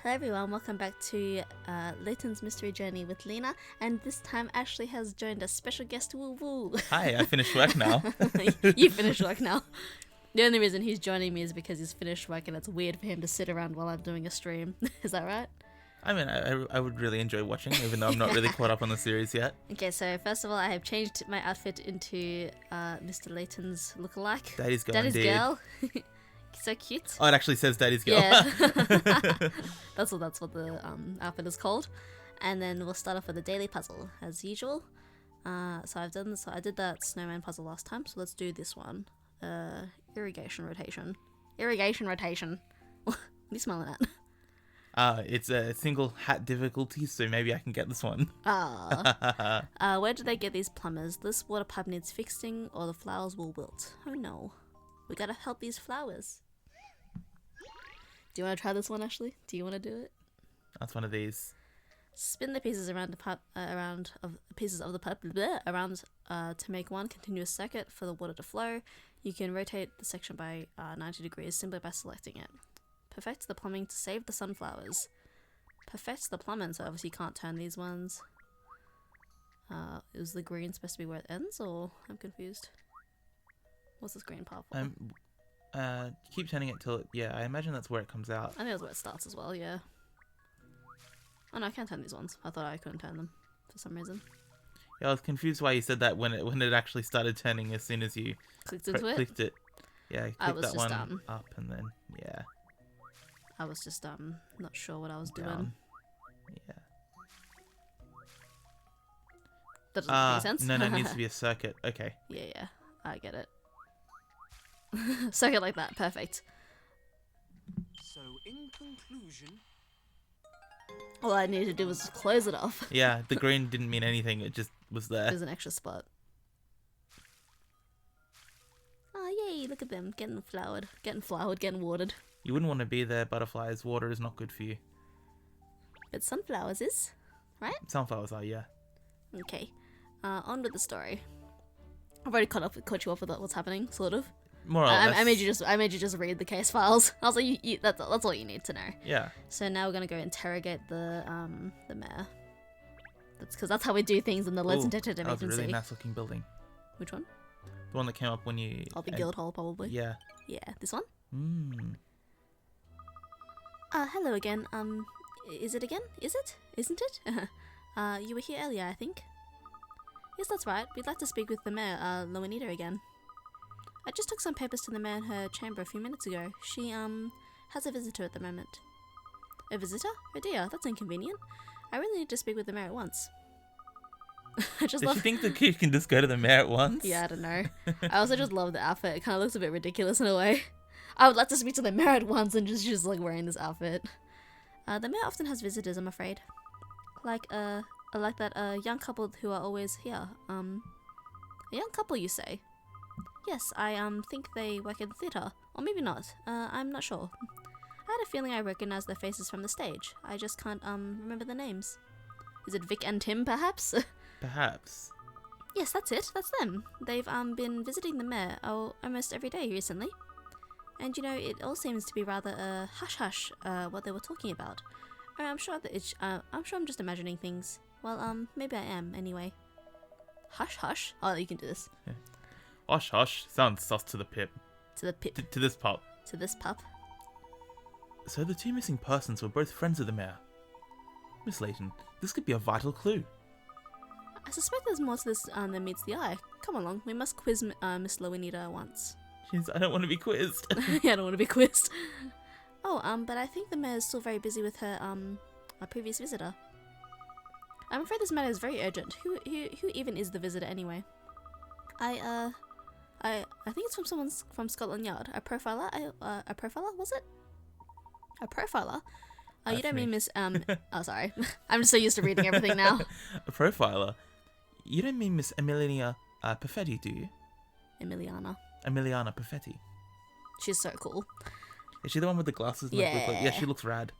Hello everyone, welcome back to Layton's Mystery Journey with Lena, and this time Ashley has joined us, special guest Woo Woo. Hi, I finished work now. You finished work now. The only reason he's joining me is because he's finished work and it's weird for him to sit around while I'm doing a stream. Is that right? I mean, I would really enjoy watching, even though I'm not really caught up on the series yet. Okay, so first of all, I have changed my outfit into Mr. Layton's lookalike. Daddy's girl, Daddy's indeed. girl. So cute. Oh, it actually says Daddy's girl. Yeah. that's what the outfit is called. And then we'll start off with a daily puzzle as usual. So I did that snowman puzzle last time, so let's do this one. Irrigation rotation. What are you smiling at? It's a single hat difficulty, so maybe I can get this one. Where do they get these plumbers? This water pipe needs fixing or the flowers will wilt. Oh no. We gotta help these flowers. Do you want to try this one, Ashley? Do you want to do it? That's one of these. Spin the pieces around the pipe, to make one continuous circuit for the water to flow. You can rotate the section by 90 degrees simply by selecting it. Perfect the plumbing to save the sunflowers. Perfect the plumbing, so obviously you can't turn these ones. Is the green supposed to be where it ends, or I'm confused? What's this green part for? Keep turning it till it, yeah, I imagine that's where it comes out. I think that's where it starts as well, yeah. Oh no, I can't turn these ones. I thought I couldn't turn them for some reason. Yeah, I was confused why you said that when it actually started turning as soon as you Clicked into it? clicked it. Yeah, I click was that just, one up and then, yeah. I was just not sure what I was doing. Down. Yeah. That doesn't make sense. No, it needs to be a circuit. Okay. Yeah, I get it. Circuit like that, perfect. So, in conclusion, All I needed to do was close it off. Yeah, the green didn't mean anything. It just was there. There's an extra spot. Oh yay! Look at them getting watered. You wouldn't want to be there, butterflies. Water is not good for you. But sunflowers is, right? Sunflowers are, yeah. Okay. On with the story. I've already caught you off with what's happening, sort of. More or less. I made you just read the case files. I was like, that's all you need to know. Yeah. So now we're gonna go interrogate the mayor. That's because that's how we do things in the Layton Detective That was a Agency. really nice looking building. Which one? The one that came up when you... Oh, the Guildhall, probably. Yeah. Yeah, this one. Mm. Hello again. Is it again? Is it? Isn't it? You were here earlier, I think. Yes, that's right. We'd like to speak with the mayor, Loanita again. I just took some papers to the mayor in her chamber a few minutes ago. She, has a visitor at the moment. A visitor? Oh dear, that's inconvenient. I really need to speak with the mayor at once. Does she think the kid can just go to the mayor at once? Yeah, I don't know. I also just love the outfit. It kind of looks a bit ridiculous in a way. I would like to speak to the mayor at once and just like wearing this outfit. The mayor often has visitors, I'm afraid. Like that young couple who are always here. A young couple, you say? Yes, I think they work at the theatre. Or maybe not. I'm not sure. I had a feeling I recognized their faces from the stage. I just can't remember the names. Is it Vic and Tim, perhaps? Perhaps. Yes, that's it. That's them. They've been visiting the mayor almost every day recently. And you know, it all seems to be rather hush-hush what they were talking about. I'm sure I'm just imagining things. Well, maybe I am anyway. Hush-hush? Oh, you can do this. Yeah. Hush, hush. Sounds sus to the pip. To the pip. To this pup. To this pup. So the two missing persons were both friends of the mayor. Miss Layton, this could be a vital clue. I suspect there's more to this than meets the eye. Come along, we must quiz Miss Loanita once. Jeez, I don't want to be quizzed. Yeah, I don't want to be quizzed. Oh, but I think the mayor's still very busy with her previous visitor. I'm afraid this matter is very urgent. Who even is the visitor anyway? I think it's from Scotland Yard. A profiler? A profiler, was it? A profiler? You don't mean Miss, oh sorry. I'm just so used to reading everything now. A profiler? You don't mean Miss Emiliana Perfetti, do you? Emiliana Perfetti. She's so cool. Is she the one with the glasses? And Yeah. Yeah, she looks rad.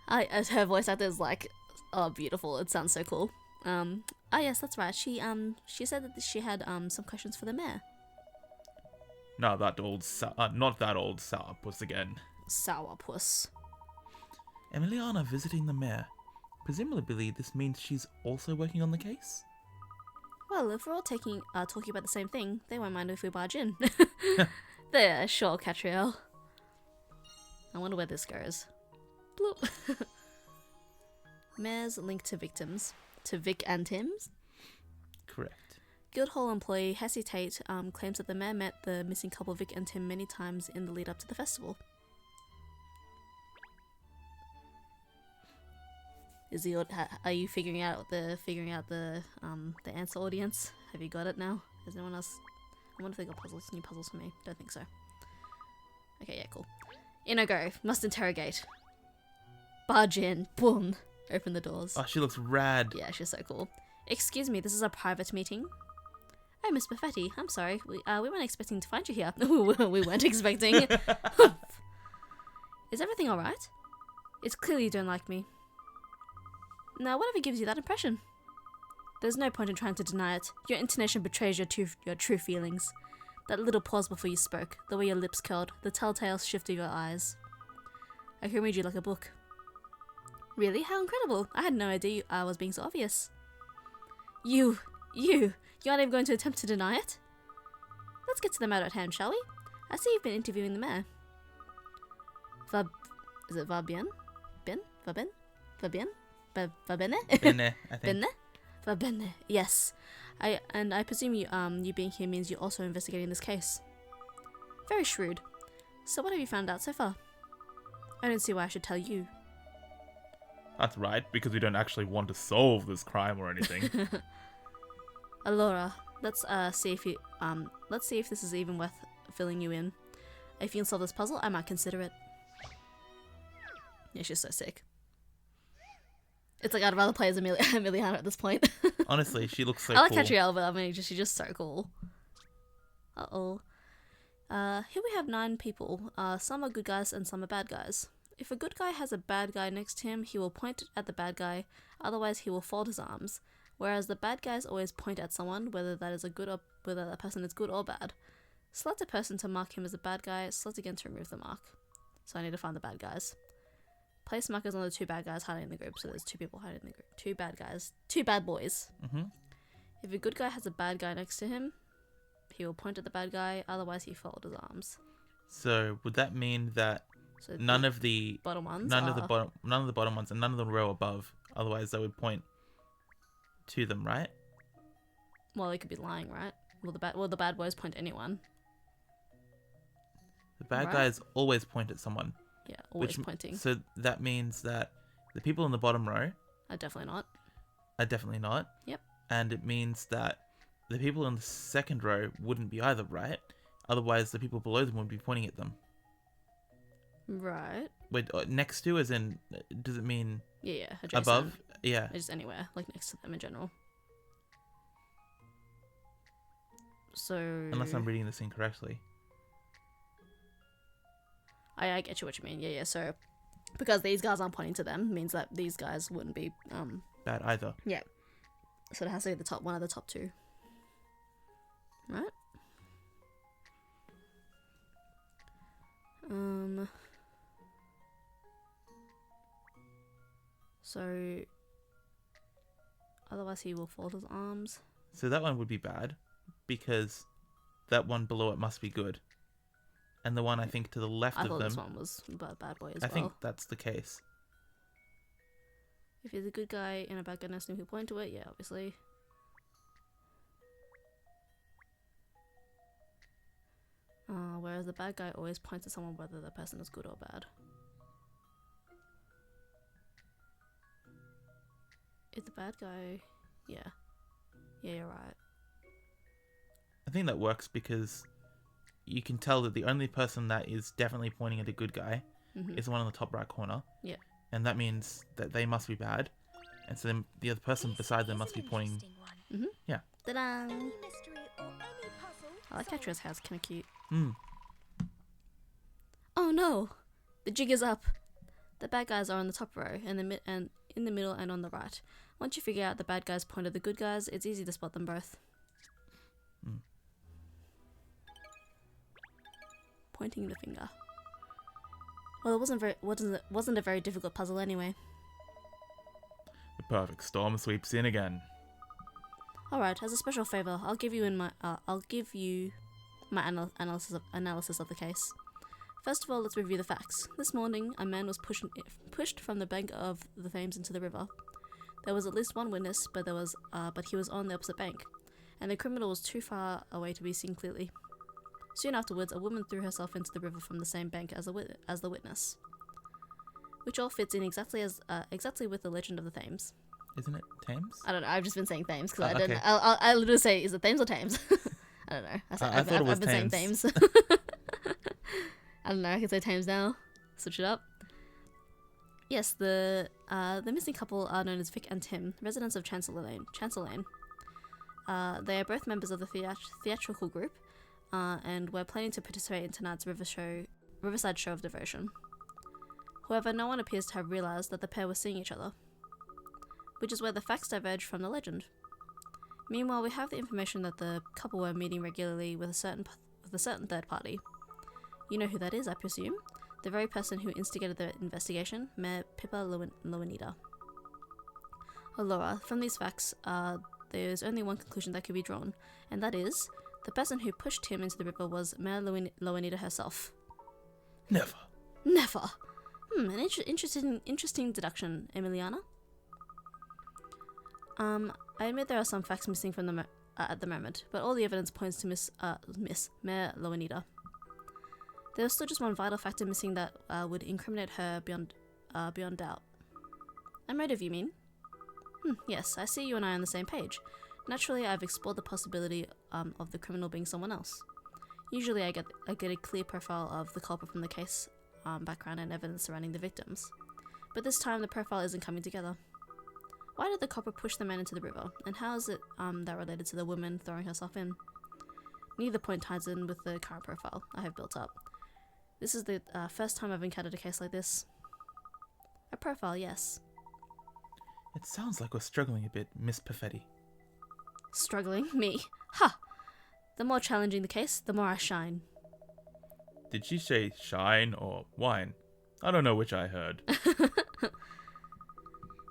Her voice actor is like, oh, beautiful. It sounds so cool. Yes, that's right. She said that she had some questions for the mayor. Not that old sourpuss again. Sourpuss. Emiliana visiting the mayor. Presumably, this means she's also working on the case? Well, if we're all talking about the same thing, they won't mind if we barge in. There, sure, Catriel. I wonder where this goes. Bloop. Mayor's linked to victims. To Vic and Tim's? Correct. Guildhall employee Hesitate claims that the mayor met the missing couple Vic and Tim many times in the lead up to the festival. Are you figuring out the answer, audience? Have you got it now? Has anyone else? I wonder if they got new puzzles for me. Don't think so. Okay, yeah, cool. In I go. Must interrogate. Barge in. Boom. Open the doors. Oh, she looks rad. Yeah, she's so cool. Excuse me, this is a private meeting. Oh, Miss Perfetti, I'm sorry. We weren't expecting to find you here. We weren't expecting. Is everything alright? It's clear you don't like me. Now, whatever gives you that impression? There's no point in trying to deny it. Your intonation betrays your true feelings. That little pause before you spoke, the way your lips curled, the telltale shift of your eyes. I can read you like a book. Really? How incredible. I had no idea I was being so obvious. You aren't even going to attempt to deny it? Let's get to the matter at hand, shall we? I see you've been interviewing the mayor. Is it Vabien? Vabene? Bene, I think. Bene? Vabene, yes. I presume you being here means you're also investigating this case. Very shrewd. So what have you found out so far? I don't see why I should tell you. That's right, because we don't actually want to solve this crime or anything. Alora, let's see if this is even worth filling you in. If you can solve this puzzle, I might consider it. Yeah, she's so sick. It's like I'd rather play as Emiliana at this point. Honestly, she looks so I like cool. Catriel, but I mean, she's just so cool. Uh-oh. Here we have 9 people. Some are good guys and some are bad guys. If a good guy has a bad guy next to him, he will point at the bad guy, otherwise he will fold his arms. Whereas the bad guys always point at someone, whether that person is good or bad. Select a person to mark him as a bad guy, select again to remove the mark. So I need to find the bad guys. Place markers on the 2 bad guys hiding in the group, so there's 2 people hiding in the group. 2 bad guys. 2 bad boys. Mm-hmm. If a good guy has a bad guy next to him, he will point at the bad guy, otherwise he folds his arms. So would that mean that So none of the bottom ones none of the bottom ones and none of the row above, otherwise they would point to them, right? Well, they could be lying, right? Will the bad boys point at anyone? The bad Right. guys always point at someone. Yeah, always pointing. So that means that the people in the bottom row Definitely not. are definitely not. Yep. And it means that the people in the second row wouldn't be either, right? Otherwise, the people below them would be pointing at them. Right. Wait, next to as in, does it mean Yeah, adjacent. above? Yeah. Just anywhere, like next to them in general. So... Unless I'm reading this incorrectly. I get you what you mean. Yeah, so... Because these guys aren't pointing to them, means that these guys wouldn't be, Bad either. Yeah. So it has to be one of the top 2. Right? So... Otherwise he will fold his arms. So that one would be bad, because that one below it must be good. And the one I think to the left I of thought them, this one was a bad boy as I well. think that's the case. If he's a good guy and a bad guy next to him who point to it, yeah, obviously. Whereas the bad guy always points at someone whether the person is good or bad. If the bad guy... Yeah. Yeah, you're right. I think that works because you can tell that the only person that is definitely pointing at a good guy is the one in the top right corner. Yeah. And that means that they must be bad. And so then the other person beside them must be pointing... Yeah. Ta-da! I like Catriel's house, kinda cute. Oh no! The jig is up! The bad guys are on the top row, and in the middle and on the right. Once you figure out the bad guys point at the good guys, it's easy to spot them both. Pointing the finger. Well, it wasn't a very difficult puzzle anyway. The perfect storm sweeps in again. Alright, as a special favor, I'll give you my analysis of the case. First of all, let's review the facts. This morning, a man was pushed from the bank of the Thames into the river. There was at least one witness, but he was on the opposite bank, and the criminal was too far away to be seen clearly. Soon afterwards, a woman threw herself into the river from the same bank as the witness, which all fits in exactly with the legend of the Thames. Isn't it Thames? I don't know. I've just been saying Thames because Okay. I literally say, is it Thames or Thames? I don't know. I thought it was I've been saying Thames. Thames. I don't know. I can say Thames now. Switch it up. Yes, the missing couple are known as Vic and Tim, residents of Chancellor Lane. They are both members of the theatrical group, and were planning to participate in tonight's Riverside show of devotion. However, no one appears to have realised that the pair were seeing each other, which is where the facts diverge from the legend. Meanwhile, we have the information that the couple were meeting regularly with a certain third party. You know who that is, I presume? The very person who instigated the investigation, Mayor Pippa Lowenita. Oh, Laura, from these facts, there's only one conclusion that could be drawn, and that is, the person who pushed him into the river was Mayor Lowenita herself. Never. Never! An interesting deduction, Emiliana. I admit there are some facts missing from at the moment, but all the evidence points to Miss Mayor Lowenita. There was still just one vital factor missing that would incriminate her beyond doubt. A motive, you mean? Yes, I see you and I are on the same page. Naturally, I've explored the possibility of the criminal being someone else. Usually I get a clear profile of the culprit from the case background and evidence surrounding the victims. But this time the profile isn't coming together. Why did the culprit push the man into the river, and how is it that related to the woman throwing herself in? Neither point ties in with the current profile I have built up. This is the first time I've encountered a case like this. A profile, yes. It sounds like we're struggling a bit, Miss Perfetti. Struggling? Me? Ha! The more challenging the case, the more I shine. Did she say shine or wine? I don't know which I heard.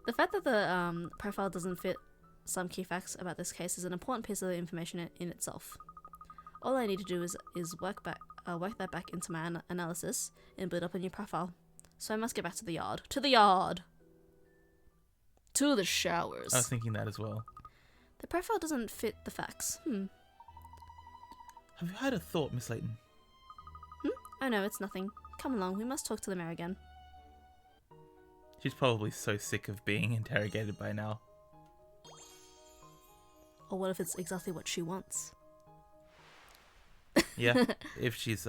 The fact that the profile doesn't fit some key facts about this case is an important piece of information in itself. All I need to do is work that back into my analysis and build up a new profile. So I must get back to the yard. To the yard! To the showers. I was thinking that as well. The profile doesn't fit the facts. Have you had a thought, Miss Layton? Oh no, it's nothing. Come along, we must talk to the mayor again. She's probably so sick of being interrogated by now. Or what if it's exactly what she wants? Yeah, if she's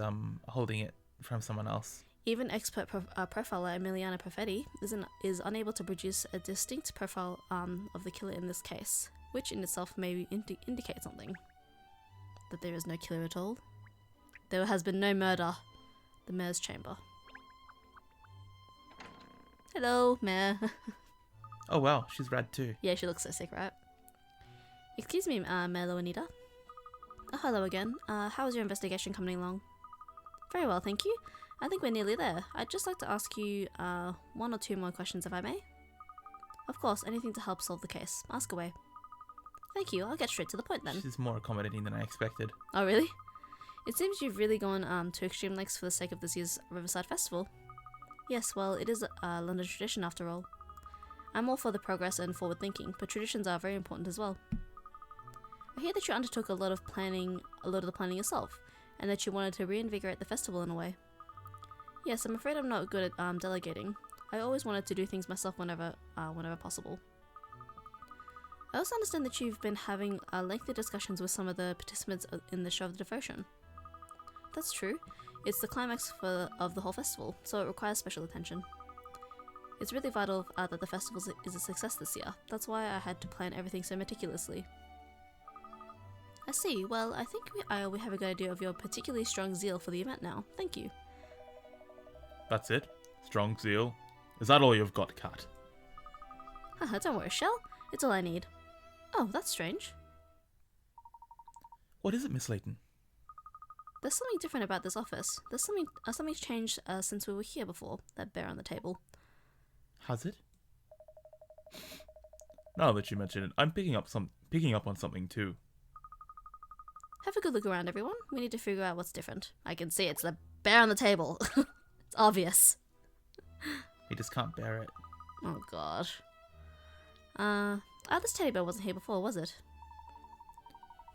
holding it from someone else. Even expert profiler Emiliana Perfetti is unable to produce a distinct profile of the killer in this case, which in itself may indicate something. That there is no killer at all. There has been no murder. The mayor's chamber. Hello, mayor. Oh wow, she's rad too. Yeah, she looks so sick, right? Excuse me, Mayor Lowenita. Oh, hello again. How is your investigation coming along? Very well, thank you. I think we're nearly there. I'd just like to ask you one or two more questions, if I may. Of course, anything to help solve the case. Ask away. Thank you. I'll get straight to the point then. She's more accommodating than I expected. Oh, really? It seems you've really gone to extreme lengths for the sake of this year's Riverside Festival. Yes, well, it is a London tradition after all. I'm all for the progress and forward thinking, but traditions are very important as well. I hear that you undertook a lot of the planning yourself, and that you wanted to reinvigorate the festival in a way. Yes, I'm afraid I'm not good at delegating. I always wanted to do things myself whenever possible. I also understand that you've been having lengthy discussions with some of the participants in the show of devotion. That's true. It's the climax of the whole festival, so it requires special attention. It's really vital that the festival is a success this year. That's why I had to plan everything so meticulously. I see. Well, I think we have a good idea of your particularly strong zeal for the event now. Thank you. That's it? Strong zeal? Is that all you've got, Kat? Haha, don't worry, Shell. It's all I need. Oh, that's strange. What is it, Miss Layton? There's something different about this office. There's something's changed since we were here before. That bear on the table. Has it? Now that you mention it, I'm picking up on something too. Have a good look around, everyone. We need to figure out what's different. I can see it's the bear on the table. It's obvious. He just can't bear it. Oh god. This teddy bear wasn't here before, was it?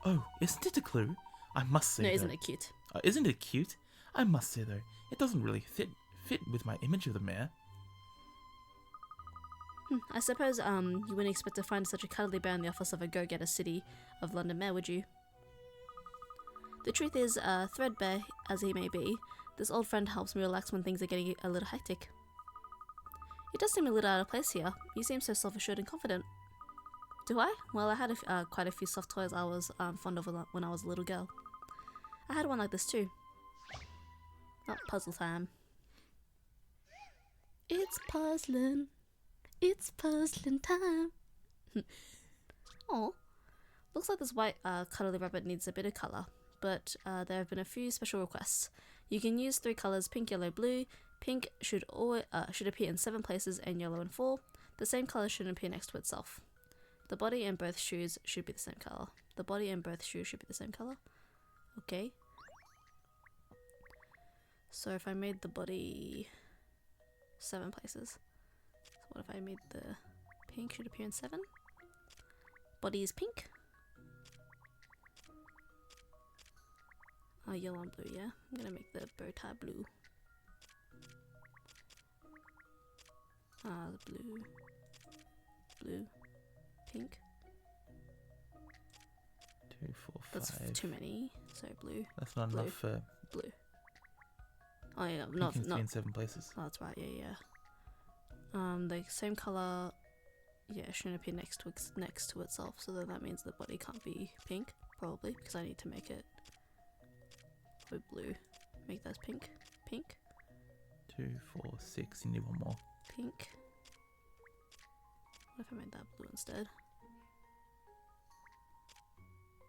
Oh, isn't it a clue? I must say. No, though. isn't it cute? Isn't it cute? I must say though, it doesn't really fit with my image of the mayor. I suppose you wouldn't expect to find such a cuddly bear in the office of a go-getter city of London mayor, would you? The truth is, threadbare as he may be, this old friend helps me relax when things are getting a little hectic. It does seem a little out of place here. You seem so self-assured and confident. Do I? Well, I had quite a few soft toys I was fond of when I was a little girl. I had one like this too. Oh, puzzle time. It's puzzling. It's puzzling time. Oh, looks like this white cuddly rabbit needs a bit of colour, but there have been a few special requests. You can use 3 colours: pink, yellow, blue. Pink should appear in 7 places and yellow in 4. The same colour shouldn't appear next to itself. The body and both shoes should be the same colour. The body and both shoes should be the same colour. Okay. So if I made the body 7 places. So what if I made the pink should appear in 7? Body is pink. Yellow and blue, yeah. I'm gonna make the bow tie blue. The blue, pink. 2, 4, 5. That's too many. So blue, That's not blue. enough for. blue. Oh yeah, Pink not needs to be in 7 places. Oh, that's right. Yeah. The same color. Yeah, it shouldn't appear next to itself. So then that means the body can't be pink, probably, because I need to make it with blue. Make those pink. 2, 4, 6. You need one more. Pink. What if I made that blue instead?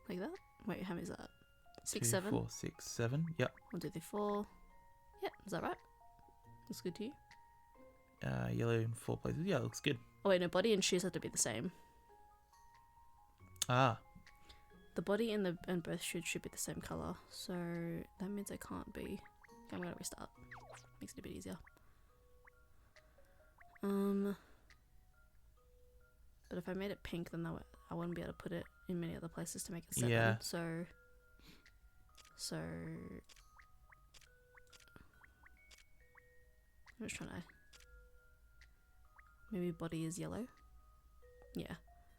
Like that? Wait, how many is that? 6, 2, 7? 4, 6, 7. Yep. 1, 2, 3, 4. Yeah, is that right? Looks good to you? Yellow in 4 places. Yeah, looks good. Oh wait, no, body and shoes have to be the same. Ah. The body and both shoes should be the same color. So that means I can't be. Okay, I'm gonna restart. Makes it a bit easier. But if I made it pink, then I wouldn't be able to put it in many other places to make it 7. Yeah. So I'm just trying to. Maybe body is yellow. Yeah.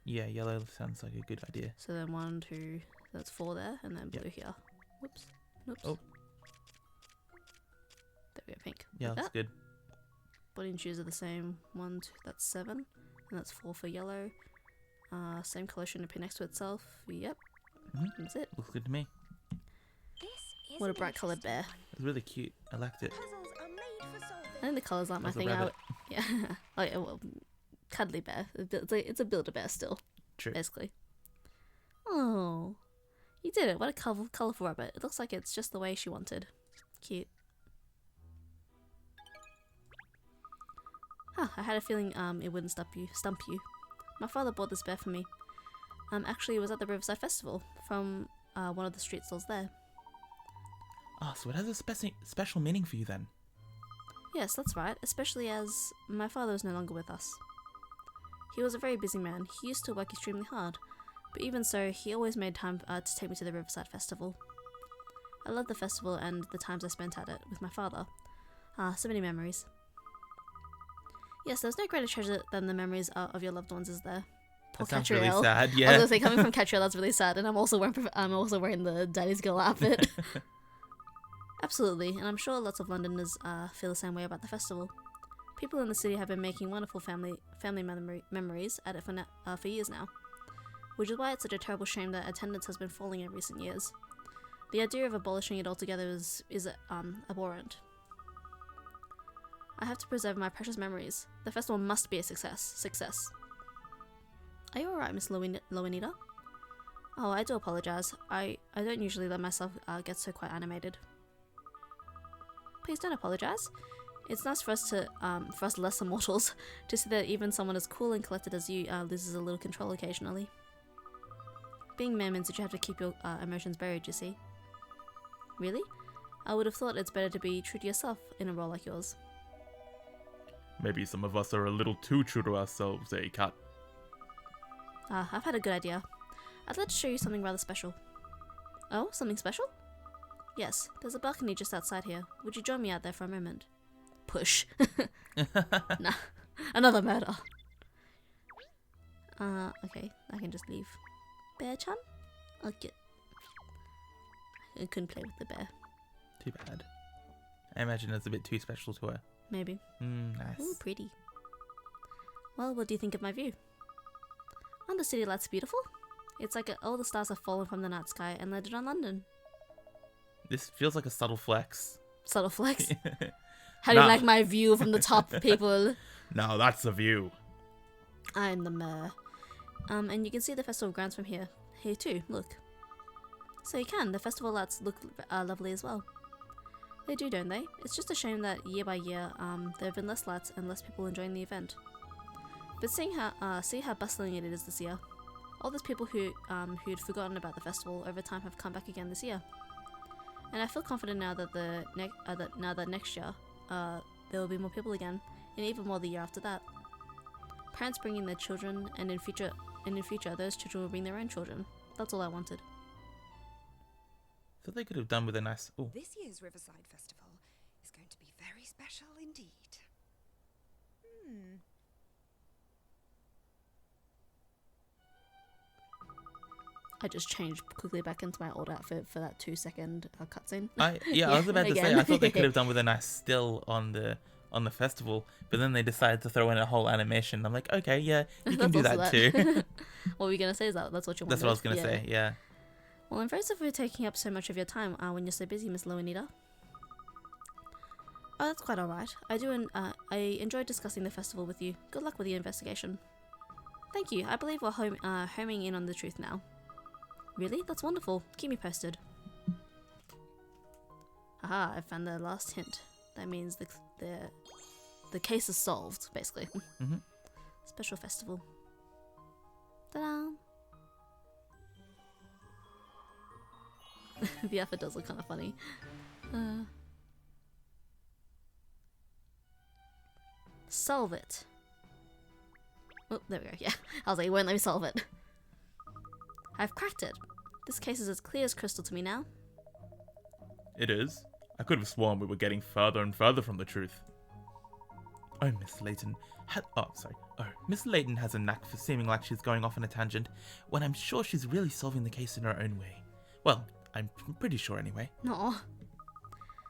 Yeah, yellow sounds like a good idea. So then 1, 2, that's 4 there, and then blue here. Whoops. Oops. Oh. There we go, pink. Yeah, Like that's that. good. Body and shoes are the same. 1, 2, that's 7, and that's 4 for yellow. Same colour shouldn't appear next to itself. Yep. That's it. Looks good to me. What a bright coloured bear. It's really cute. I liked it. I think the colours aren't my As a thing. rabbit. Yeah. Oh yeah, well, cuddly bear. It's a Build-A-Bear still. True. Basically. Oh, you did it. What a colourful rabbit. It looks like it's just the way she wanted. Cute. I had a feeling it wouldn't stump you. My father bought this bear for me. Actually, it was at the Riverside Festival from one of the street stalls there. Oh, so it has a special meaning for you then. Yes, that's right, especially as my father is no longer with us. He was a very busy man. He used to work extremely hard, but even so, he always made time to take me to the Riverside Festival. I love the festival and the times I spent at it with my father. So many memories. Yes, there's no greater treasure than the memories of your loved ones, is there? Poor That sounds Catriel. really sad. I was Yeah. gonna say, coming from Catriel, that's really sad, and I'm also wearing the Daddy's Girl outfit. Absolutely, and I'm sure lots of Londoners feel the same way about the festival. People in the city have been making wonderful family memories at it for years now, which is why it's such a terrible shame that attendance has been falling in recent years. The idea of abolishing it altogether is abhorrent. I have to preserve my precious memories. The festival must be a success. Are you alright, Miss Lowenita? Oh, I do apologize. I don't usually let myself get so quite animated. Please don't apologize. It's nice for us lesser mortals to see that even someone as cool and collected as you loses a little control occasionally. Being mere means that you have to keep your emotions buried, you see. Really? I would have thought it's better to be true to yourself in a role like yours. Maybe some of us are a little too true to ourselves, eh, Kat? I've had a good idea. I'd like to show you something rather special. Oh, something special? Yes, there's a balcony just outside here. Would you join me out there for a moment? Push. Nah, another murder. Okay, I can just leave. Bear-chan? Okay. I couldn't play with the bear. Too bad. I imagine it's a bit too special to her. Maybe. Nice. Ooh, pretty. Well, what do you think of my view? Aren't the city lights beautiful? It's like all the stars have fallen from the night sky and landed on London. This feels like a subtle flex. Subtle flex? How do you like my view from the top, people? No, that's the view. I'm the mayor. And you can see the festival grounds from here. Here too, look. So you can, the festival lights look lovely as well. They do, don't they? It's just a shame that year by year, there have been less lights and less people enjoying the event. But see how bustling it is this year. All those people who'd forgotten about the festival over time have come back again this year. And I feel confident now that next year, there will be more people again, and even more the year after that. Parents bringing their children, and in future, those children will bring their own children. That's all I wanted. So they could have done with a nice. Ooh. This year's Riverside Festival is going to be very special indeed. I just changed quickly back into my old outfit for that 2-second cutscene. I was about to say, I thought they could have done with a nice still on the festival, but then they decided to throw in a whole animation. I'm like, okay, yeah, you can do that too. What were you gonna say? Is that's what you wanted? That's what I was gonna say. Yeah. Well, I'm very sorry for taking up so much of your time when you're so busy, Miss Loanita. Oh, that's quite alright. I enjoyed discussing the festival with you. Good luck with your investigation. Thank you. I believe we're homing in on the truth now. Really? That's wonderful. Keep me posted. Aha, I found the last hint. That means the case is solved, basically. Special festival. Ta-da! The effort does look kind of funny. Solve it. Oh, there we go. Yeah, I was like, it won't let me solve it. I've cracked it. This case is as clear as crystal to me now. It is. I could have sworn we were getting further and further from the truth. Oh, Miss Layton. Miss Layton has a knack for seeming like she's going off on a tangent, when I'm sure she's really solving the case in her own way. Well, I'm pretty sure anyway. Aw.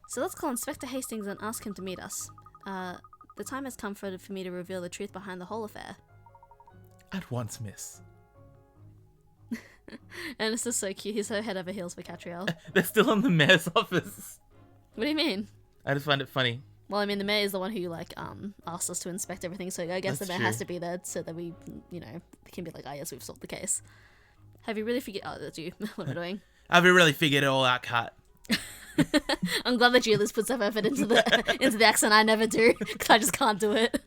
So let's call Inspector Hastings and ask him to meet us. The time has come for me to reveal the truth behind the whole affair. At once, miss. And this is so cute. He's so head over heels for Catriel. They're still in the mayor's office. What do you mean? I just find it funny. Well, I mean, the mayor is the one who, asked us to inspect everything, so I guess the mayor has to be there so that we, can be like, oh, yes, we've solved the case. Have you really figured... Oh, that's you. What am I doing? Have you really figured it all out, Kat? I'm glad that you at least put some effort into the accent. I never do, because I just can't do it.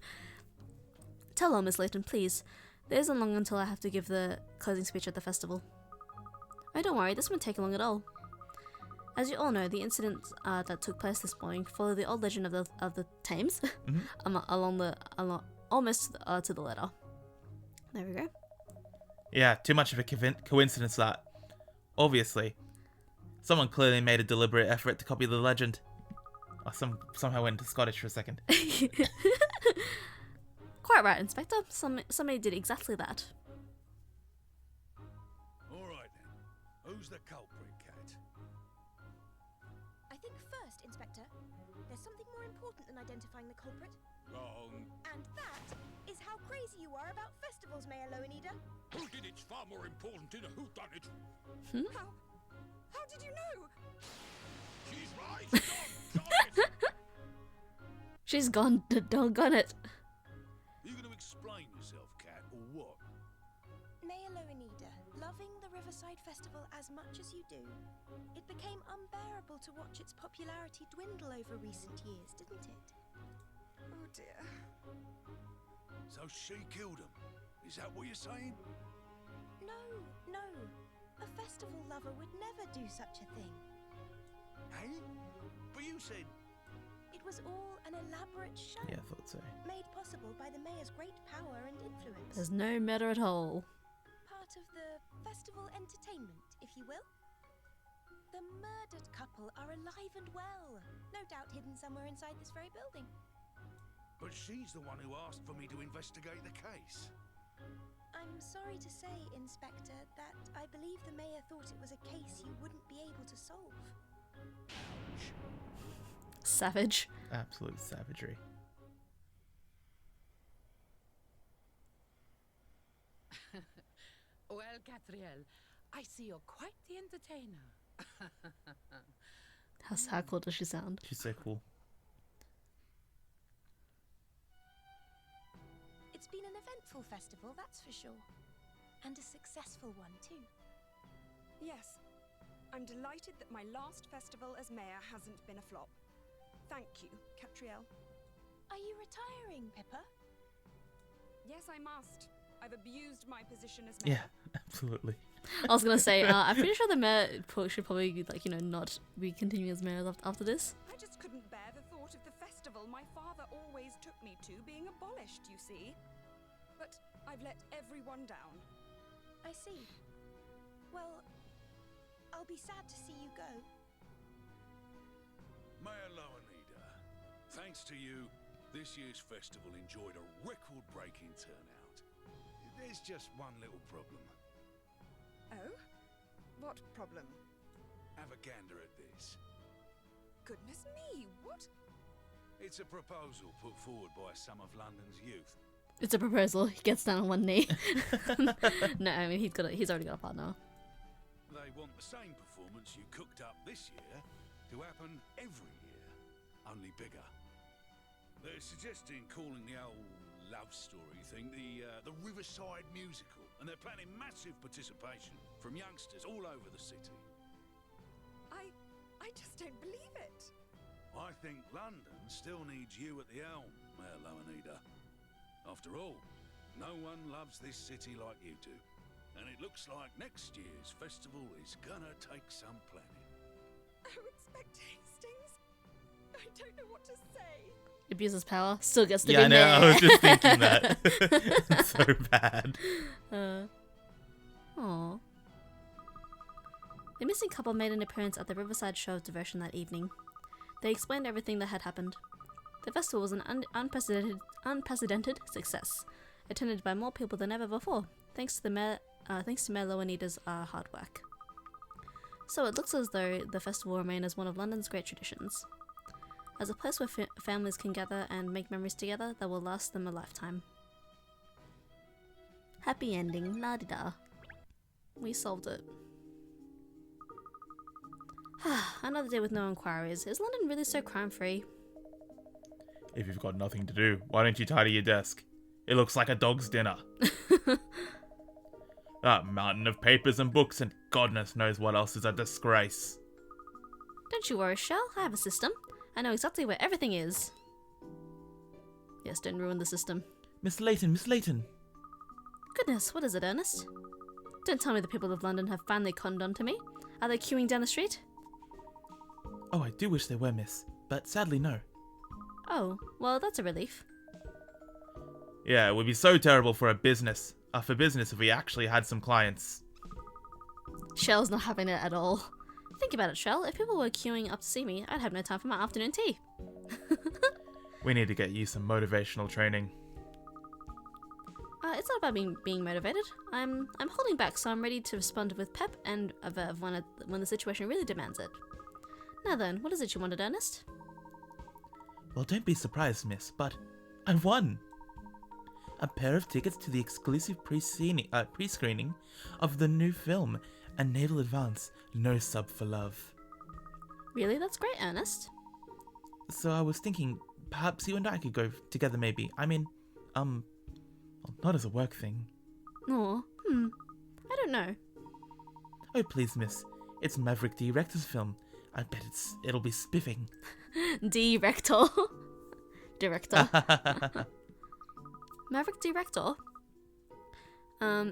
Tell her, Miss Layton, please. There isn't long until I have to give the closing speech at the festival. Oh, don't worry, this won't take long at all. As you all know, the incident that took place this morning followed the old legend of the Thames, almost to the letter. There we go. Yeah, too much of a coincidence that. Obviously. Someone clearly made a deliberate effort to copy the legend. I somehow went to Scottish for a second. Quite right, Inspector. Somebody did exactly that. Alright then. Who's the culprit, Cat? I think first, Inspector, there's something more important than identifying the culprit. Wrong. And that is how crazy you are about festivals, Mayor Loanida. Who did it's far more important in a whodunit. How did you know? She's right. She's gone. Doggone it. Are you going to explain yourself, Cat, or what? Mayor Lowenida, loving the Riverside Festival as much as you do, it became unbearable to watch its popularity dwindle over recent years, didn't it? Oh dear. So she killed him. Is that what you're saying? No, no. A festival lover would never do such a thing. Hey? But you said... It was all an elaborate show, Yeah, I thought so. made possible by the mayor's great power and influence. There's no matter at all. Part of the festival entertainment, if you will. The murdered couple are alive and well, no doubt hidden somewhere inside this very building. But she's the one who asked for me to investigate the case. I'm sorry to say, Inspector, that I believe the mayor thought it was a case you wouldn't be able to solve. Savage. Absolute savagery. Well, Catriel, I see you're quite the entertainer. How cool does she sound? She's so cool. It's been an eventful festival, that's for sure. And a successful one, too. Yes. I'm delighted that my last festival as mayor hasn't been a flop. Thank you, Catriel. Are you retiring, Pippa? Yes, I must. I've abused my position as mayor. Yeah, absolutely. I was gonna say, I'm pretty sure the mayor should probably, like, not be continuing as mayor after this. I just couldn't bear the thought of the festival my father always took me to being abolished, you see. But I've let everyone down. I see. Well, I'll be sad to see you go. Mayor Lowenida, thanks to you, this year's festival enjoyed a record-breaking turnout. There's just one little problem. Oh? What problem? Have a gander at this. Goodness me, what? It's a proposal put forward by some of London's youth. It's a proposal. He gets down on one knee. No, I mean he's already got a partner. They want the same performance you cooked up this year to happen every year, only bigger. They're suggesting calling the old love story thing the Riverside Musical, and they're planning massive participation from youngsters all over the city. I just don't believe it. I think London still needs you at the helm, Mayor Lowenida. After all, no one loves this city like you do. And it looks like next year's festival is gonna take some planning. Oh, Inspector Hastings. I don't know what to say. Abuses power, still gets to Yeah, be I know. mayor. I was just thinking that. It's so bad. Aww. The missing couple made an appearance at the Riverside Show of Devotion that evening. They explained everything that had happened. The festival was an unprecedented success, attended by more people than ever before, thanks to Mayor Lowenida's hard work. So it looks as though the festival will remain as one of London's great traditions, as a place where families can gather and make memories together that will last them a lifetime. Happy ending, la-di-da. We solved it. Another day with no inquiries. Is London really so crime-free? If you've got nothing to do, why don't you tidy your desk? It looks like a dog's dinner. That mountain of papers and books and goodness knows what else is a disgrace. Don't you worry, Shell. I have a system. I know exactly where everything is. Yes, don't ruin the system. Miss Layton. Goodness, what is it, Ernest? Don't tell me the people of London have finally conned on to me. Are they queuing down the street? Oh, I do wish they were, miss. But sadly, no. Oh, well, that's a relief. Yeah, it would be so terrible for business if we actually had some clients. Shell's not having it at all. Think about it, Shell. If people were queuing up to see me, I'd have no time for my afternoon tea. We need to get you some motivational training. It's not about being motivated. I'm holding back, so I'm ready to respond with pep and verve when the situation really demands it. Now then, what is it you wanted, Ernest? Well, don't be surprised, miss, but I won! A pair of tickets to the exclusive pre-screening of the new film, A Naval Advance, No Sub for Love. Really? That's great, Ernest. So I was thinking, perhaps you and I could go together maybe. I mean, not as a work thing. Oh, I don't know. Oh, please, miss. It's Maverick Director's film. I bet it'll be spiffing. Director. Director. Maverick Director?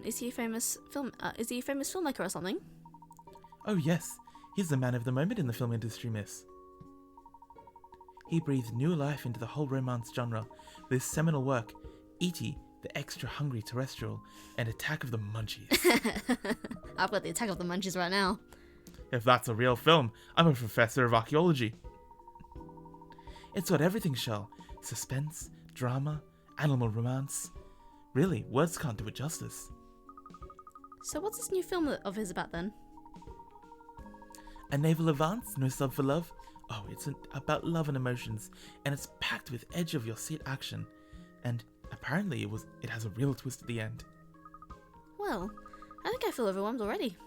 Is he a famous filmmaker or something? Oh, yes. He's the man of the moment in the film industry, miss. He breathed new life into the whole romance genre with his seminal work, E.T., the Extra Hungry Terrestrial, and Attack of the Munchies. I've got the Attack of the Munchies right now. If that's a real film, I'm a professor of archaeology. It's got everything, Shell. Suspense, drama, animal romance. Really, words can't do it justice. So what's this new film of his about then? A naval advance, no sub for love. Oh, it's about love and emotions, and it's packed with edge-of-your-seat action. And apparently it has a real twist at the end. Well, I think I feel overwhelmed already.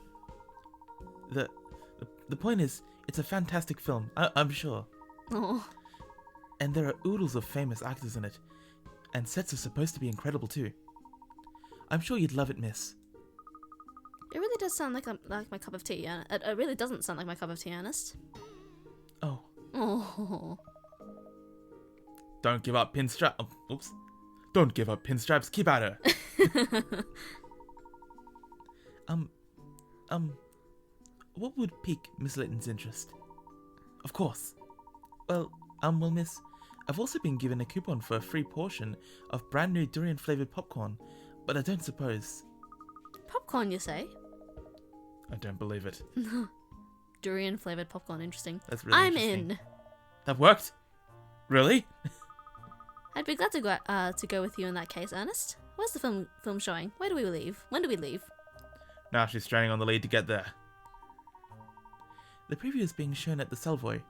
The point is, it's a fantastic film, I'm sure. Oh. And there are oodles of famous actors in it, and sets are supposed to be incredible too. I'm sure you'd love it, miss. It really does sound like my cup of tea. It really doesn't sound like my cup of tea, Ernest. Oh. Oh. Don't give up, Pinstrap. Oops. Don't give up, Pinstraps. Keep at her. What would pique Miss Layton's interest? Of course. Well, miss, I've also been given a coupon for a free portion of brand new durian-flavoured popcorn, but I don't suppose... Popcorn, you say? I don't believe it. Durian-flavoured popcorn, interesting. That's really I'm interesting. in. That worked? Really? I'd be glad to go with you in that case, Ernest. Where's the film showing? Where do we leave? When do we leave? Now she's straining on the lead to get there. The preview is being shown at the Savoy.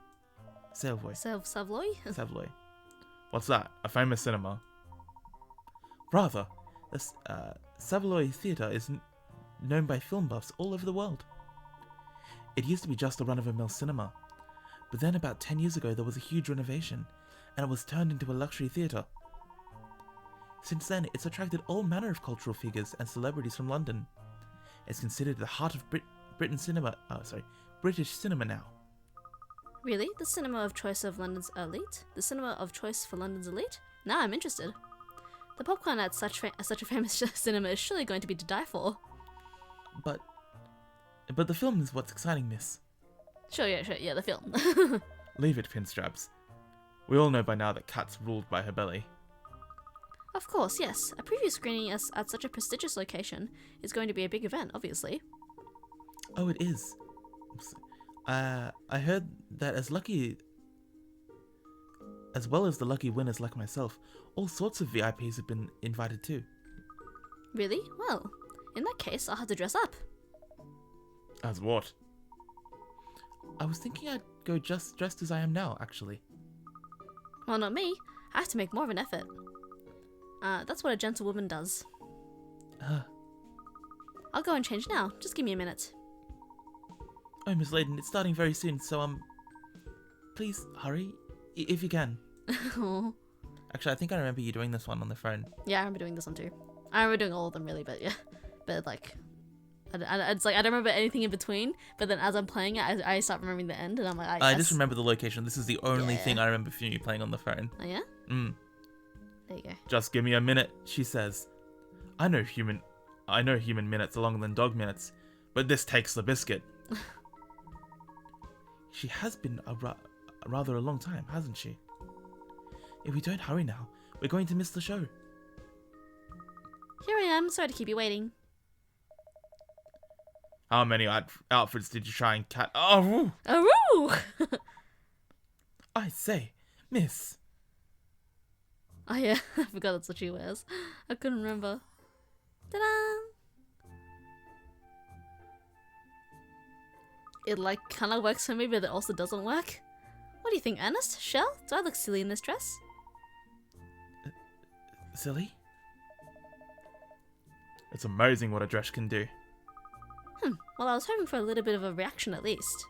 Savoy? Savoy. What's that? A famous cinema? Rather, the Savoy Theatre is known by film buffs all over the world. It used to be just a run-of-the-mill cinema, but then about 10 years ago there was a huge renovation, and it was turned into a luxury theatre. Since then, it's attracted all manner of cultural figures and celebrities from London. It's considered the heart of British cinema now. Really? The cinema of choice of London's elite? The cinema of choice for London's elite? Now I'm interested. The popcorn at such a famous cinema is surely going to be to die for. But the film is what's exciting, miss. Sure, the film. Leave it, Pinstraps. We all know by now that Kat's ruled by her belly. Of course, yes. A preview screening at such a prestigious location is going to be a big event, obviously. Oh, it is. I heard that as well as the lucky winners like myself, all sorts of VIPs have been invited too. Really? Well, in that case, I'll have to dress up. As what? I was thinking I'd go just dressed as I am now, actually. Well, not me. I have to make more of an effort. That's what a gentlewoman does. I'll go and change now. Just give me a minute. Oh, Miss Layton, it's starting very soon, so, please hurry, if you can. Actually, I think I remember you doing this one on the phone. Yeah, I remember doing this one too. I remember doing all of them, really, but yeah. But, like, it's like I don't remember anything in between, but then as I'm playing it, I start remembering the end, and I'm like, I just remember the location. This is the only thing I remember from you playing on the phone. Oh, yeah? There you go. Just give me a minute, she says. I know human minutes are longer than dog minutes, but this takes the biscuit. She has been rather a long time, hasn't she? If we don't hurry now, we're going to miss the show. Here I am. Sorry to keep you waiting. How many outfits did you try and cat? Oh! Aroo! I say, miss. Oh yeah, I forgot that's what she wears. I couldn't remember. Ta-da! It like kind of works for me, but it also doesn't work. What do you think, Ernest? Shell? Do I look silly in this dress? Silly? It's amazing what a dress can do. Well, I was hoping for a little bit of a reaction at least.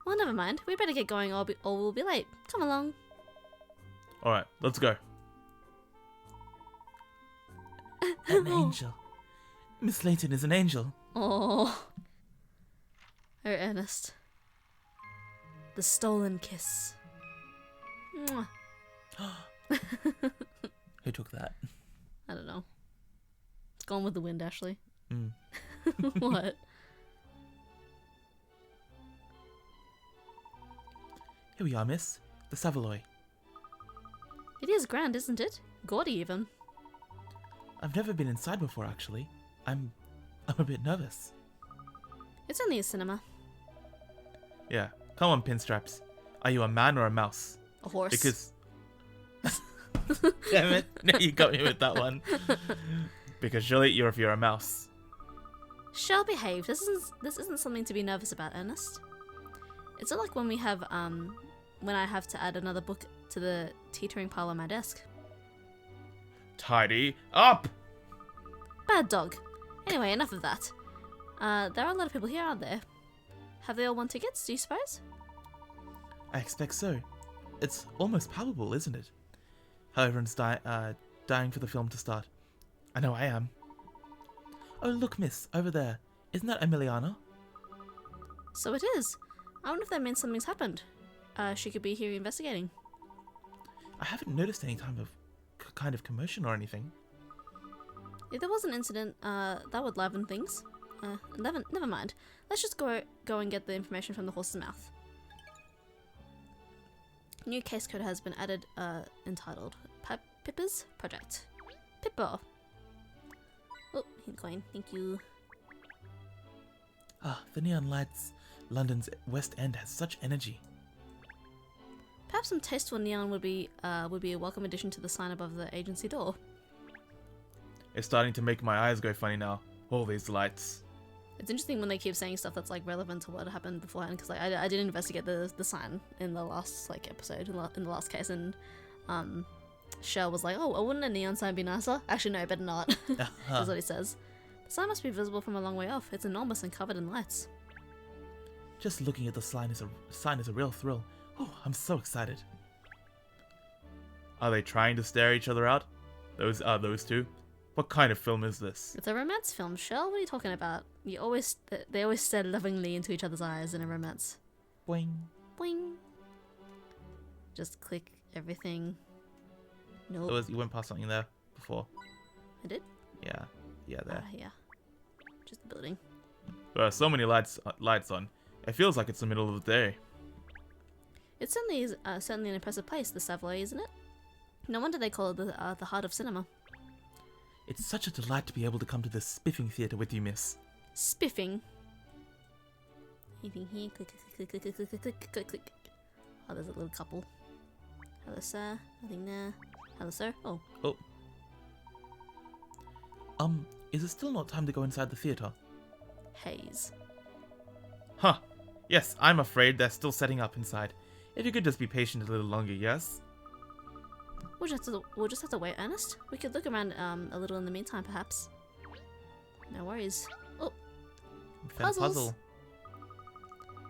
Well, never mind. We better get going or we'll be late. Come along. Alright, let's go. An angel. Miss Layton is an angel. Oh. Oh, Ernest. The stolen kiss. Mwah. Who took that? I don't know. It's gone with the wind, Ashley. Mm. What? Here we are, miss. The Savoy. It is grand, isn't it? Gaudy, even. I've never been inside before, actually. I'm a bit nervous. It's only a cinema. Yeah. Come on, Pinstraps. Are you a man or a mouse? A horse. Because... Damn it. No, you got me with that one. Because surely if you're a mouse. Shall behave. This isn't something to be nervous about, Ernest. It's not like when we have when I have to add another book to the teetering pile on my desk. Tidy up! Bad dog. Anyway, enough of that. There are a lot of people here, aren't there? Have they all won tickets, do you suppose? I expect so. It's almost palpable, isn't it? How everyone's dying for the film to start. I know I am. Oh, look, miss, over there. Isn't that Emiliana? So it is. I wonder if that means something's happened. She could be here investigating. I haven't noticed any kind of commotion or anything. If there was an incident, that would liven things. Never mind. Let's just go and get the information from the horse's mouth. New case code has been added, entitled Pippa's Project. Pippa. Oh, hint coin. Thank you. Ah, the neon lights. London's West End has such energy. Perhaps some tasteful neon would be a welcome addition to the sign above the agency door. It's starting to make my eyes go funny now. All these lights. It's interesting when they keep saying stuff that's like relevant to what happened beforehand, because like I did investigate the sign in the last like episode in the last case, and Shell was like, oh, wouldn't a neon sign be nicer? Actually, no, better not. Is what he says. The sign must be visible from a long way off. It's enormous and covered in lights. Just looking at the sign is a real thrill. Oh, I'm so excited. Are they trying to stare each other out? Those two? What kind of film is this? It's a romance film, Shell. What are you talking about? They always stare lovingly into each other's eyes in a romance. Boing. Boing. Just click everything. Nope. You went past something there before. I did? Yeah. Yeah, there. Yeah. Just the building. There are so many lights on. It feels like it's the middle of the day. It certainly is certainly an impressive place, the Savoy, isn't it? No wonder they call it the heart of cinema. It's such a delight to be able to come to this spiffing theatre with you, miss. Spiffing. Anything here? Click, click, click, click, click, click, click, click, click. Oh, there's a little couple. Hello, sir. Nothing there. Hello, sir. Oh. Oh. Is it still not time to go inside the theatre? Haze. Huh. Yes, I'm afraid they're still setting up inside. If you could just be patient a little longer, yes? We'll just have to wait, Ernest. We could look around a little in the meantime, perhaps. No worries. Oh. Puzzles.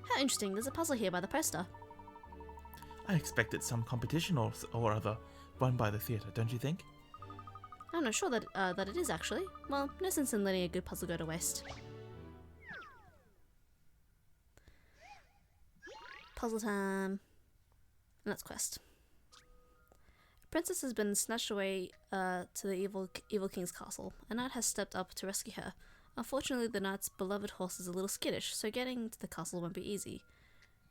How interesting. There's a puzzle here by the poster. I expected some competition or other run by the theatre, don't you think? I'm not sure that it is, actually. Well, no sense in letting a good puzzle go to waste. Puzzle time. And that's quest. A princess has been snatched away to the evil king's castle. A knight has stepped up to rescue her. Unfortunately, the knight's beloved horse is a little skittish, so getting to the castle won't be easy.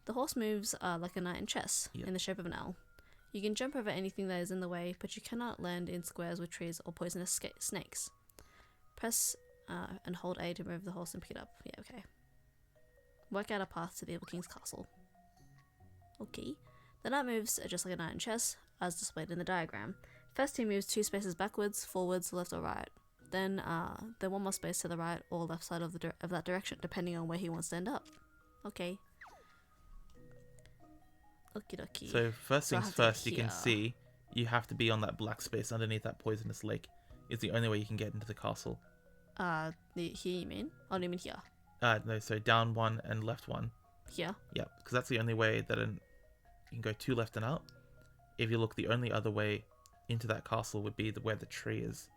The horse moves like a knight in chess, in the shape of an L. You can jump over anything that is in the way, but you cannot land in squares with trees or poisonous snakes. Press and hold A to move the horse and pick it up. Yeah, okay. Work out a path to the evil king's castle. Okay. The knight moves just like a knight in chess, as displayed in the diagram. First he moves 2 spaces backwards, forwards, left or right. Then one more space to the right or left side of that direction, depending on where he wants to end up. Okay. Okie dokie. So first things first, you can see you have to be on that black space underneath that poisonous lake. It's the only way you can get into the castle. Here you mean? Oh, you mean here? No, so down 1 and left 1. Here? Yeah, because that's the only way that you can go 2 left and out. If you look, the only other way into that castle would be where the tree is,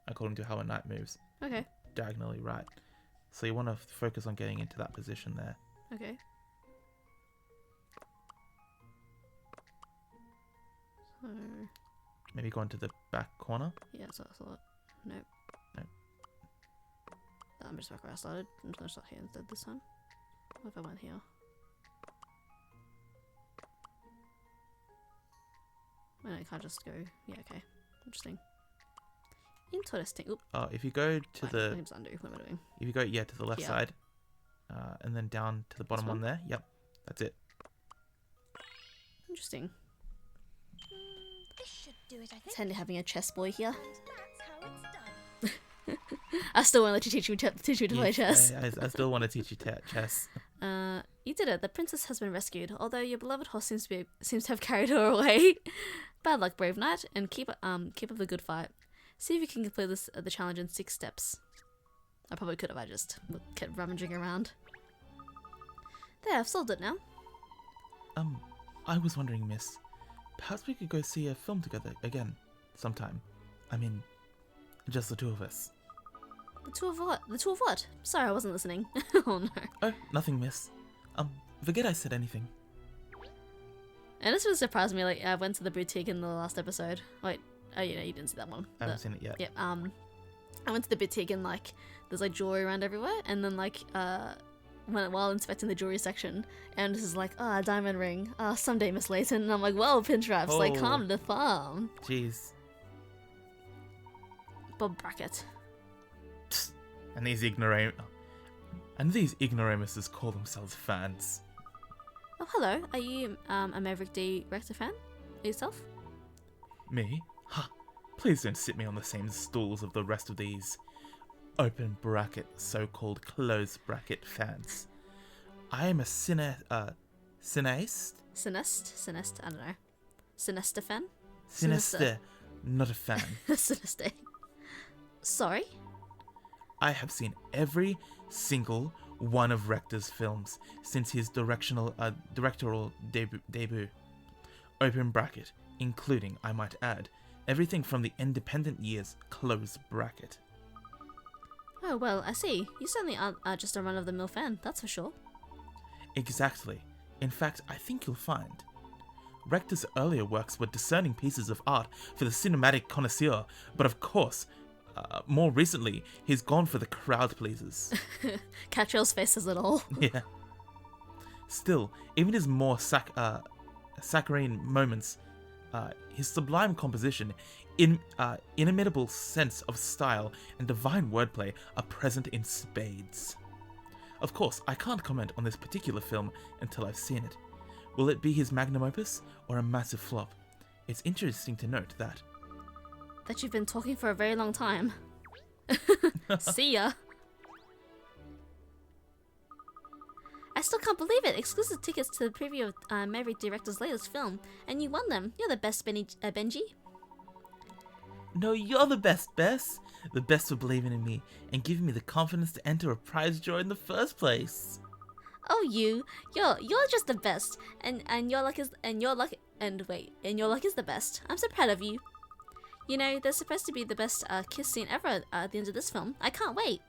according to how a knight moves. Okay. diagonally right. So you want to focus on getting into that position there. Okay. So, Maybe go into the back corner. yeah, that's what I thought. Nope. Nope. I'm just back where I started. I'm just gonna start here instead this time. What if I went here? Well, no, I can't just go. Yeah, okay. Interesting. Interesting. Oop. If you go to I the, think it's undo. What am I doing? if you go to the left Here. side, and then down to the bottom one? one there. Yep, that's it. Interesting. This should do it, I think. It's handy having a chess boy here. And that's how it's done. I still want to let you teach me to play chess. I still want to teach you chess. You did it. The princess has been rescued. Although your beloved horse seems to have carried her away. Bad luck, brave knight, and keep up the good fight. See if you can complete the challenge in 6 steps. I probably could have. I just kept rummaging around. There, I've solved it now. I was wondering, miss, perhaps we could go see a film together again, sometime. I mean, just the two of us. The two of what? The two of what? Sorry, I wasn't listening. Oh no. Oh, nothing, miss. Forget I said anything. And this really surprised me. Like, I went to the boutique in the last episode. Wait, oh, you didn't see that one. I haven't seen it yet. Yep. I went to the boutique and like there's like jewelry around everywhere, and then like while inspecting the jewelry section, and this is like, a diamond ring. Someday, Miss Layton. And I'm like, well, pinch wraps, like, Oh. calm the farm. Jeez. Bob Brackett. And these ignoramuses call themselves fans. Oh, hello. Are you a Maverick Director fan yourself? Me? Ha! Please don't sit me on the same stools of the rest of these open bracket, so-called closed bracket fans. I am a cineast? Cinest? I don't know. Cinesta fan? Sinister, not a fan. Cineste. Sorry? I have seen every single one of Rector's films since his directorial debut. Open bracket, including, I might add, everything from the independent years, close bracket. Oh, well, I see. You certainly aren't just a run-of-the-mill fan, that's for sure. Exactly. In fact, I think you'll find Rector's earlier works were discerning pieces of art for the cinematic connoisseur, but of course, more recently, he's gone for the crowd pleasers. Cattrall's face says it all. Yeah. Still, even his more saccharine moments, his sublime composition, inimitable sense of style, and divine wordplay are present in spades. Of course, I can't comment on this particular film until I've seen it. Will it be his magnum opus or a massive flop? It's interesting to note that. That you've been talking for a very long time. See ya. I still can't believe it. Exclusive tickets to the preview of Maverick Director's latest film, and you won them. You're the best, Benji. No, you're the best, Bess. The best for believing in me and giving me the confidence to enter a prize draw in the first place. Oh, you're just the best, and your luck is your luck is the best. I'm so proud of you. You know, there's supposed to be the best kiss scene ever at the end of this film. I can't wait.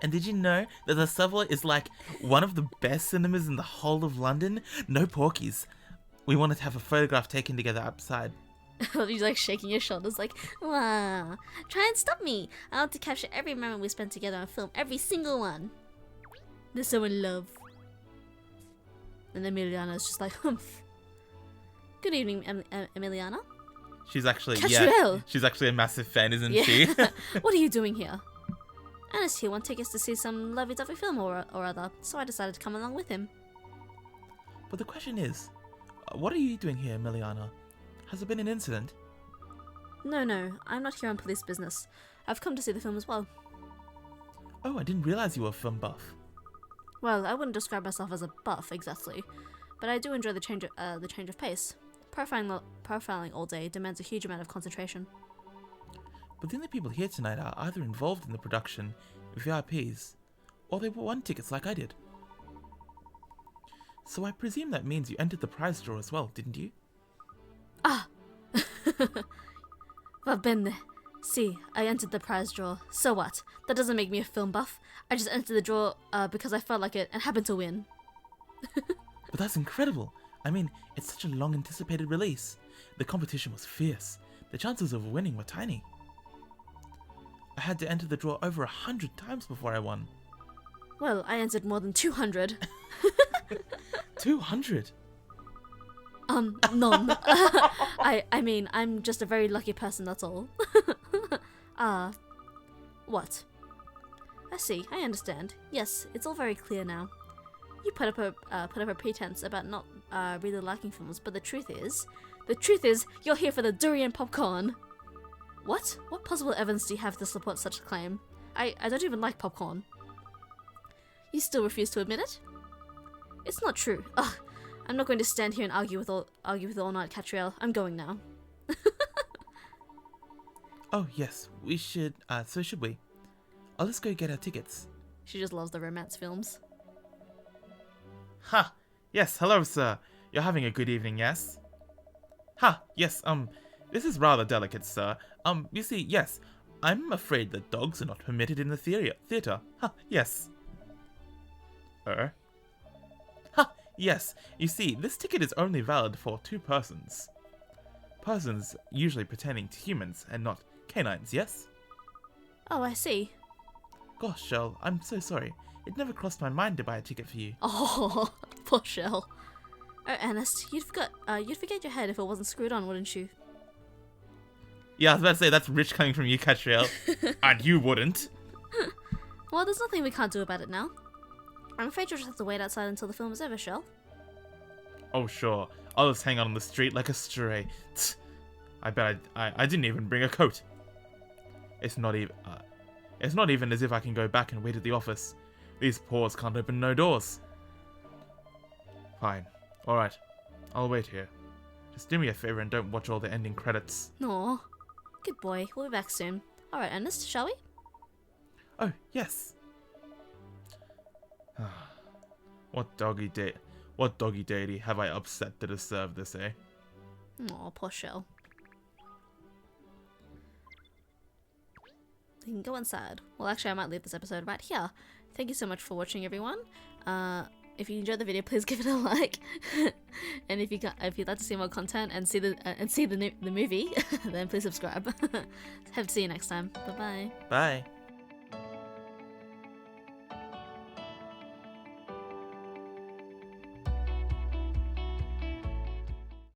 And did you know that the Savoy is like one of the best cinemas in the whole of London? No porkies. We wanted to have a photograph taken together outside. He's like shaking his shoulders like, wow, try and stop me. I want to capture every moment we spent together on film, every single one. They're so in love. And Emiliana's just like, humph. Good evening, Emiliana. She's actually, Cattrall! she's actually a massive fan, isn't Yeah. she? What are you doing here? Ernest here want tickets to see some lovey-dovey film or other, so I decided to come along with him. But the question is, what are you doing here, Emiliana? Has there been an incident? No, I'm not here on police business. I've come to see the film as well. Oh, I didn't realize you were a film buff. Well, I wouldn't describe myself as a buff exactly, but I do enjoy the change of pace. Profiling all day demands a huge amount of concentration. But the only people here tonight are either involved in the production, VIPs, or they won tickets like I did. So I presume that means you entered the prize draw as well, didn't you? Ah! Va bene. See, I entered the prize draw. So what? That doesn't make me a film buff. I just entered the draw because I felt like it and happened to win. But that's incredible. I mean, it's such a long anticipated release. The competition was fierce. The chances of winning were tiny. I had to enter the draw over 100 times before I won. Well, I entered more than 200. 200? None. I mean, I'm just a very lucky person, that's all. What? I see, I understand. Yes, it's all very clear now. You put up a pretense about not really liking films, but the truth is you're here for the durian popcorn. What? What possible evidence do you have to support such a claim? I don't even like popcorn. You still refuse to admit it? It's not true. Ugh, I'm not going to stand here and argue with all night, Catriel. I'm going now. Oh yes, we should, so should we. Let's go get our tickets. She just loves the romance films. Ha! Yes, hello sir. You're having a good evening, yes? Ha! Yes, this is rather delicate, sir. You see, yes, I'm afraid that dogs are not permitted in the theatre. Ha! Yes. Ha! Yes, you see, this ticket is only valid for 2 persons. Persons usually pertaining to humans and not canines, yes? Oh, I see. Gosh, Shell, I'm so sorry. It never crossed my mind to buy a ticket for you. Oh, poor Shell. Oh, Ernest, you'd forget your head if it wasn't screwed on, wouldn't you? Yeah, I was about to say, that's rich coming from you, Catriel. And you wouldn't. Well, there's nothing we can't do about it now. I'm afraid you'll just have to wait outside until the film is over, Shell. Oh, sure. I'll just hang out on the street like a stray. Tch. I bet I didn't even bring a coat. It's not even as if I can go back and wait at the office. These paws can't open no doors. Fine. Alright. I'll wait here. Just do me a favor and don't watch all the ending credits. Aw. Good boy. We'll be back soon. Alright, Ernest, shall we? Oh, yes. What doggy deity have I upset to deserve this, eh? Aw, poor Shell. You can go inside. Well, actually, I might leave this episode right here. Thank you so much for watching, everyone. If you enjoyed the video, please give it a like. And if you'd like to see more content and see the movie, then please subscribe. Hope to see you next time. Bye-bye. Bye.